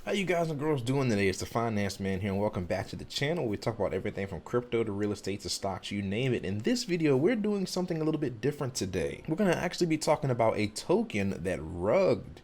How you guys and girls doing today? It's the Finance Man here, and welcome back to the channel. We talk about everything from crypto to real estate to stocks, you name it. In this video, we're doing something a little bit different today. We're going to actually be talking about a token that rugged,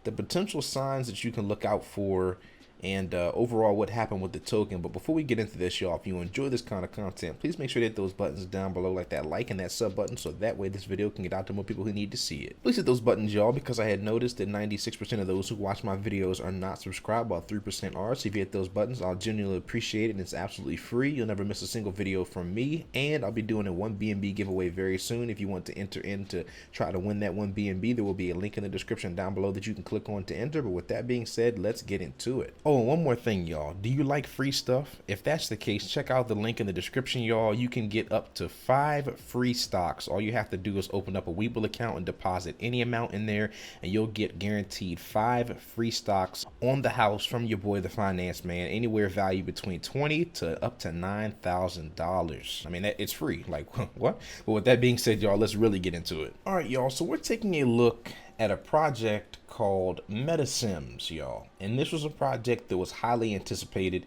the potential signs that you can look out for, and overall what happened with the token. But before we get into this, y'all, if you enjoy this kind of content, please make sure to hit those buttons down below, like that like and that sub button, so that way this video can get out to more people who need to see it. Please hit those buttons, y'all, because I had noticed that 96% of those who watch my videos are not subscribed, while 3% are. So if you hit those buttons, I'll genuinely appreciate it, and it's absolutely free. You'll never miss a single video from me, and I'll be doing a 1 BNB giveaway very soon. If you want to enter in to try to win that 1 BNB, there will be a link in the description down below that you can click on to enter. But with that being said, let's get into it. Oh, and one more thing, y'all. Do you like free stuff? If that's the case, check out the link in the description, y'all. You can get up to 5 free stocks. All you have to do is open up a Webull account and deposit any amount in there, and you'll get guaranteed 5 free stocks on the house from your boy, the Finance Man, anywhere valued between $20 to up to $9,000. I mean, it's free. Like, what? But with that being said, y'all, let's really get into it. All right, y'all. So we're taking a look at a project called Metasims, y'all. And this was a project that was highly anticipated.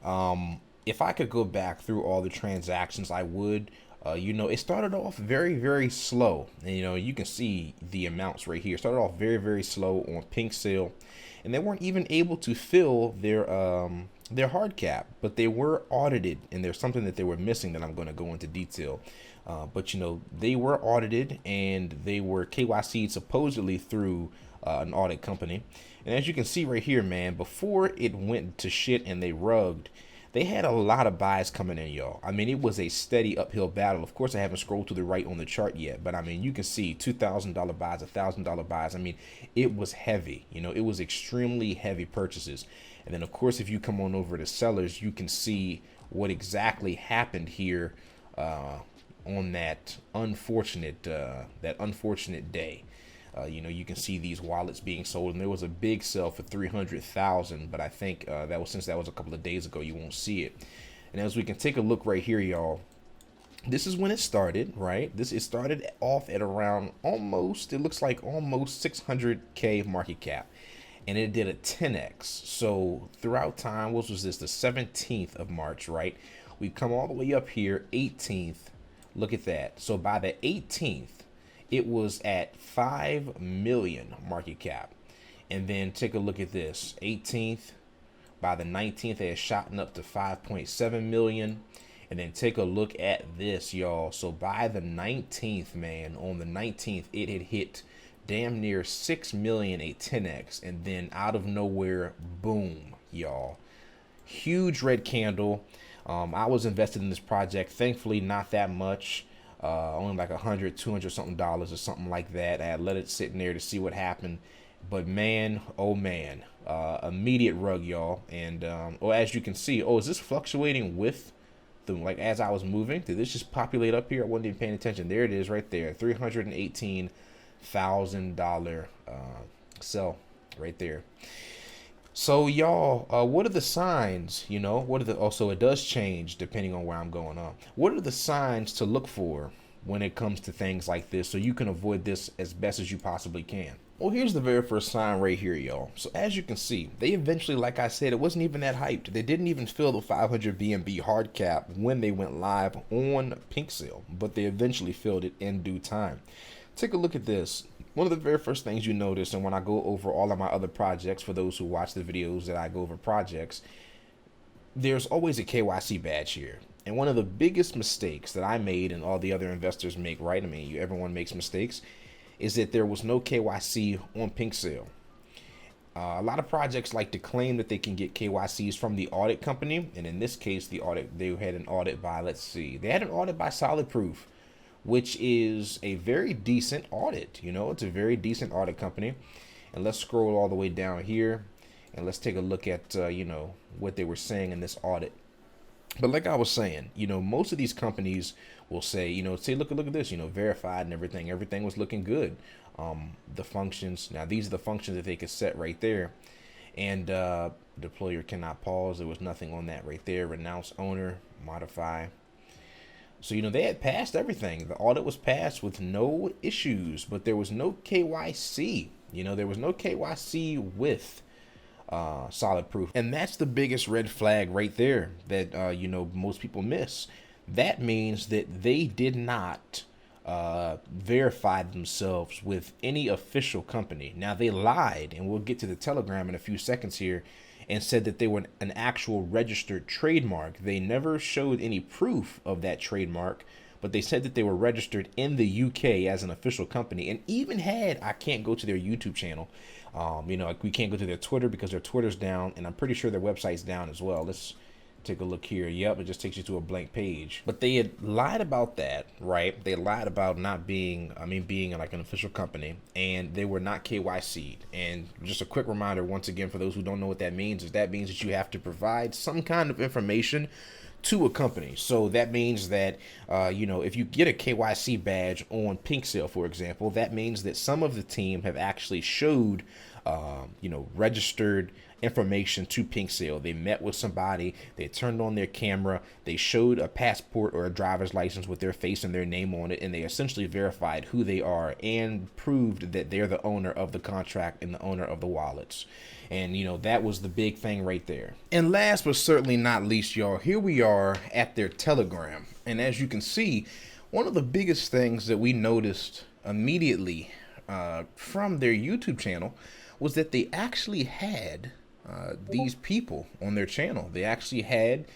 If I could go back through all the transactions, I would. It started off very, very slow. And, you can see the amounts right here. It started off very, very slow on pink sale. And they weren't even able to fill their hard cap, but they were audited. And there's something that they were missing that I'm going to go into detail. But they were audited, and they were KYC'd supposedly through an audit company. And as you can see right here, man, before it went to shit and they rugged, they had a lot of buys coming in, y'all. I mean, it was a steady uphill battle. Of course, I haven't scrolled to the right on the chart yet, but I mean, you can see $2,000 buys, $1,000 buys. I mean, it was heavy. It was extremely heavy purchases. And then, of course, if you come on over to sellers, you can see what exactly happened here on that unfortunate day. You can see these wallets being sold, and there was a big sell for 300,000, but I think since that was a couple of days ago, you won't see it. And as we can take a look right here, y'all, this is when it started, right? It started off at around almost 600K market cap, and it did a 10x. So throughout time, what was this? The 17th of March, right? We come all the way up here, 18th. Look at that. So by the 18th, it was at 5 million market cap. And then take a look at this. 18th, by the 19th, it had shot up to 5.7 million. And then take a look at this, y'all. So by the 19th, man, on the 19th, it had hit damn near 6 million, a 10x. And then out of nowhere, boom, y'all. Huge red candle. I was invested in this project, thankfully not that much, only like $100, $200 something dollars or something like that. I had let it sit in there to see what happened, but man, oh man, immediate rug, y'all. And as you can see, is this fluctuating with the, like, as I was moving? Did this just populate up here? I wasn't even paying attention. There it is right there, $318,000 sell right there. So y'all, what are the signs? Also it does change depending on where I'm going on. What are the signs to look for when it comes to things like this, so you can avoid this as best as you possibly can? Well, here's the very first sign right here, y'all. So as you can see, they eventually, like I said, it wasn't even that hyped. They didn't even fill the 500 BNB hard cap when they went live on pink sale, but they eventually filled it in due time. Take a look at this. One of the very first things you notice, and when I go over all of my other projects, for those who watch the videos that I go over projects, there's always a KYC badge here. And one of the biggest mistakes that I made, and all the other investors make, right? I mean, everyone makes mistakes, is that there was no KYC on pink sale. A lot of projects like to claim that they can get KYCs from the audit company. And in this case, they had an audit by, they had an audit by Solid Proof, which is a very decent audit. It's a very decent audit company. And let's scroll all the way down here, and let's take a look at, what they were saying in this audit. But like I was saying, most of these companies will say, look at this, verified and everything. Everything was looking good. The functions, now these are the functions that they could set right there. And deployer cannot pause. There was nothing on that right there. Renounce owner, modify. So, they had passed everything. The audit was passed with no issues, but there was no KYC. There was no KYC with solid proof. And that's the biggest red flag right there that, you know, most people miss. That means that they did not verify themselves with any official company. Now, they lied, and we'll get to the Telegram in a few seconds here, and said that they were an actual registered trademark. They never showed any proof of that trademark, but they said that they were registered in the UK as an official company, and even had, I can't go to their YouTube channel. You know, like we can't go to their Twitter because their Twitter's down, and I'm pretty sure their website's down as well. Let's take a look here. Yep, it just takes you to a blank page. But they had lied about that, right? They lied about not being, being like an official company, and they were not KYC'd. And just a quick reminder, once again, for those who don't know what that means, is that means that you have to provide some kind of information to a company. So that means that, you know, if you get a KYC badge on Pink Sale, for example, that means that some of the team have actually showed, you know, registered information to Pink Sale. They met with somebody, they turned on their camera, they showed a passport or a driver's license with their face and their name on it, and they essentially verified who they are and proved that they're the owner of the contract and the owner of the wallets. And, you know, that was the big thing right there. And last but certainly not least, y'all, here we are at their Telegram. And as you can see, one of the biggest things that we noticed immediately from their YouTube channel was that they actually had these people on their channel. They actually had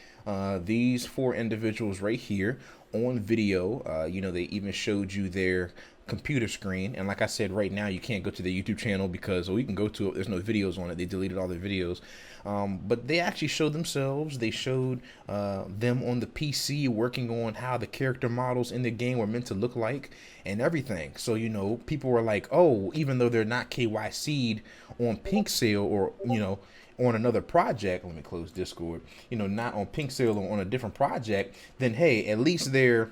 these 4 individuals right here on video. You know, they even showed you their computer screen, and like I said, right now you can't go to the YouTube channel because, well, you can go to it, there's no videos on it, they deleted all their videos, but they actually showed themselves. They showed them on the PC working on how the character models in the game were meant to look like and everything. So, you know, people were like, oh, even though they're not KYC'd on Pink Sale, or, you know, on another project, let me close Discord, you know, not on Pink Sale or on a different project, then hey, at least they're,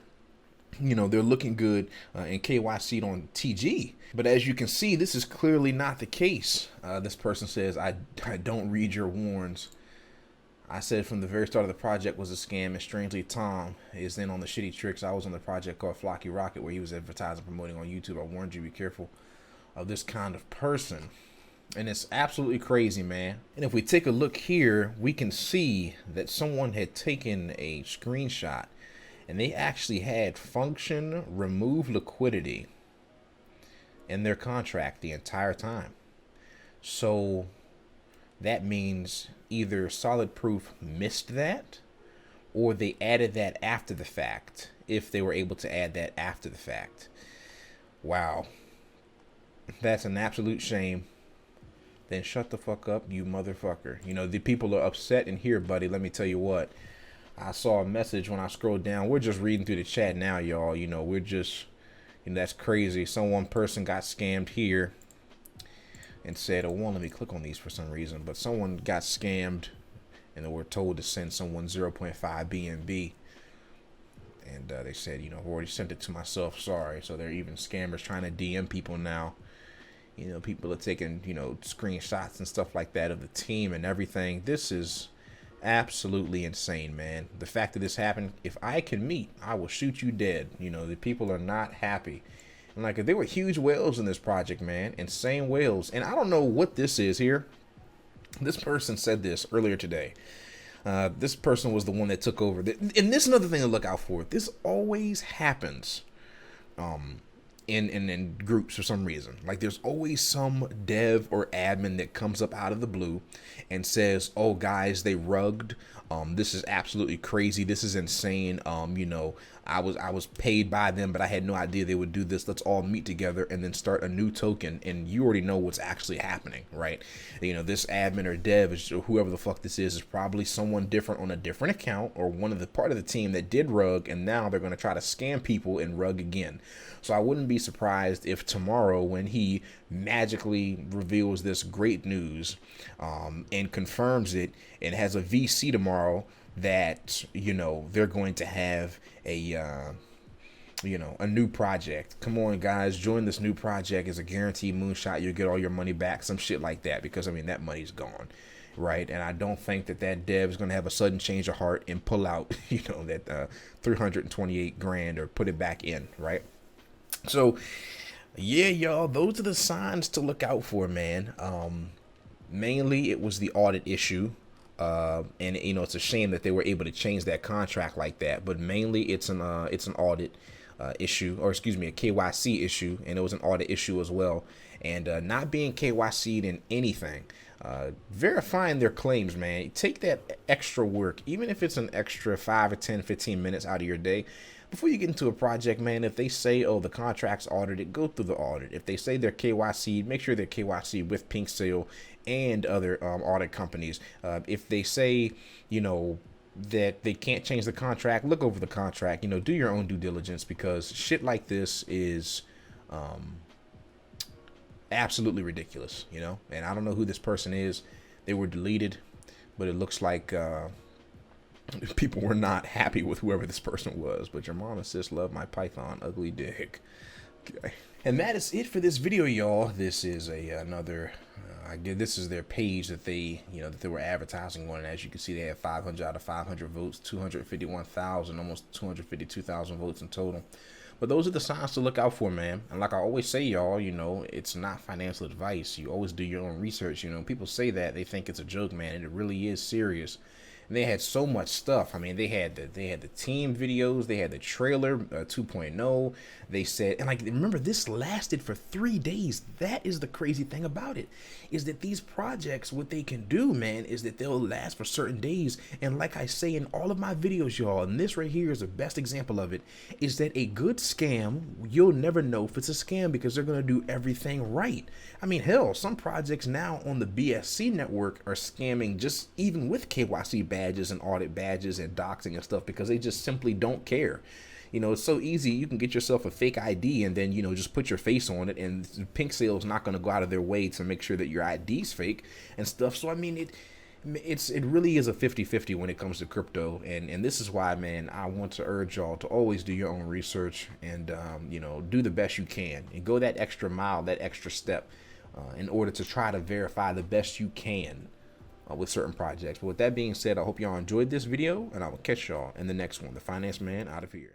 you know, they're looking good and KYC'd on TG. But as you can see, this is clearly not the case. This person says, I don't read your warns. I said from the very start of the project was a scam, and strangely Tom is in on the shitty tricks. I was on the project called Flocky Rocket where he was advertising, promoting on YouTube. I warned you, be careful of this kind of person. And it's absolutely crazy, man. And if we take a look here, we can see that someone had taken a screenshot, and they actually had function remove liquidity in their contract the entire time. So that means either Solid Proof missed that, or they added that after the fact, if they were able to add that after the fact. Wow. That's an absolute shame. Then shut the fuck up, you motherfucker. You know, the people are upset in here, buddy. Let me tell you what. I saw a message when I scrolled down. We're just reading through the chat now, y'all. You know, we're just, you know, that's crazy. One person got scammed here and said, oh, well, let me click on these for some reason. But someone got scammed, and they were told to send someone 0.5 BNB. And they said, you know, I've already sent it to myself. Sorry. So they're even scammers trying to DM people now. You know, people are taking, you know, screenshots and stuff like that of the team and everything. This is absolutely insane, man. The fact that this happened, if I can meet, I will shoot you dead. You know, the people are not happy. And like, there were huge whales in this project, man. Insane whales. And I don't know what this is here. This person said this earlier today. This person was the one that took over. And this is another thing to look out for. This always happens in groups for some reason. Like, there's always some dev or admin that comes up out of the blue and says, oh, guys, they rugged. This is absolutely crazy. This is insane. You know, I was paid by them, but I had no idea they would do this. Let's all meet together and then start a new token. And you already know what's actually happening, right? You know, this admin or dev, or whoever the fuck this is probably someone different on a different account, or one of the part of the team that did rug, and now they're going to try to scam people and rug again. So I wouldn't be surprised if tomorrow, when he magically reveals this great news and confirms it and has a VC tomorrow, that, you know, they're going to have a you know, a new project. Come on, guys, join this new project. As a guaranteed moonshot, you'll get all your money back, some shit like that, because I mean, that money's gone, right? And I don't think that dev is going to have a sudden change of heart and pull out, you know, that 328 grand or put it back in, right? So yeah, y'all, those are the signs to look out for, man. Mainly, it was the audit issue. And you know, it's a shame that they were able to change that contract like that. But mainly, it's an audit issue, or excuse me, a KYC issue, and it was an audit issue as well. And not being KYC'd in anything, verifying their claims, man. Take that extra work, even if it's an extra 5 or 10, 15 minutes out of your day. Before you get into a project, man, if they say, oh, the contract's audited, go through the audit. If they say they're KYC'd, make sure they're KYC'd with Pink Seal and other audit companies. If they say, you know, that they can't change the contract, look over the contract, you know, do your own due diligence, because shit like this is absolutely ridiculous, you know. And I don't know who this person is. They were deleted, but it looks like people were not happy with whoever this person was. But your mom and sis love my Python ugly dick. Okay. And that is it for this video, y'all. This is another this is their page that they, you know, that they were advertising on. And as you can see, they had 500 out of 500 votes, 251,000, almost 252,000 votes in total. But those are the signs to look out for, man. And like I always say, y'all, you know, it's not financial advice. You always do your own research. You know, people say that, they think it's a joke, man, and it really is serious. And they had so much stuff. I mean, they had the team videos, they had the trailer 2.0. They said, and like, remember, this lasted for 3 days. That is the crazy thing about it, is that these projects, what they can do, man, is that they'll last for certain days. And like I say in all of my videos, y'all, and this right here is the best example of it, is that a good scam, you'll never know if it's a scam, because they're going to do everything right. I mean, hell, some projects now on the BSC network are scamming just even with KYC badges and audit badges and doxing and stuff, because they just simply don't care. You know, it's so easy. You can get yourself a fake ID and then, you know, just put your face on it, and Pink Seal is not going to go out of their way to make sure that your ID's fake and stuff. So I mean, it really is a 50-50 when it comes to crypto, and this is why, man, I want to urge y'all to always do your own research and you know, do the best you can and go that extra mile, that extra step in order to try to verify the best you can with certain projects. But with that being said, I hope y'all enjoyed this video, and I will catch y'all in the next one. The Finance Man out of here.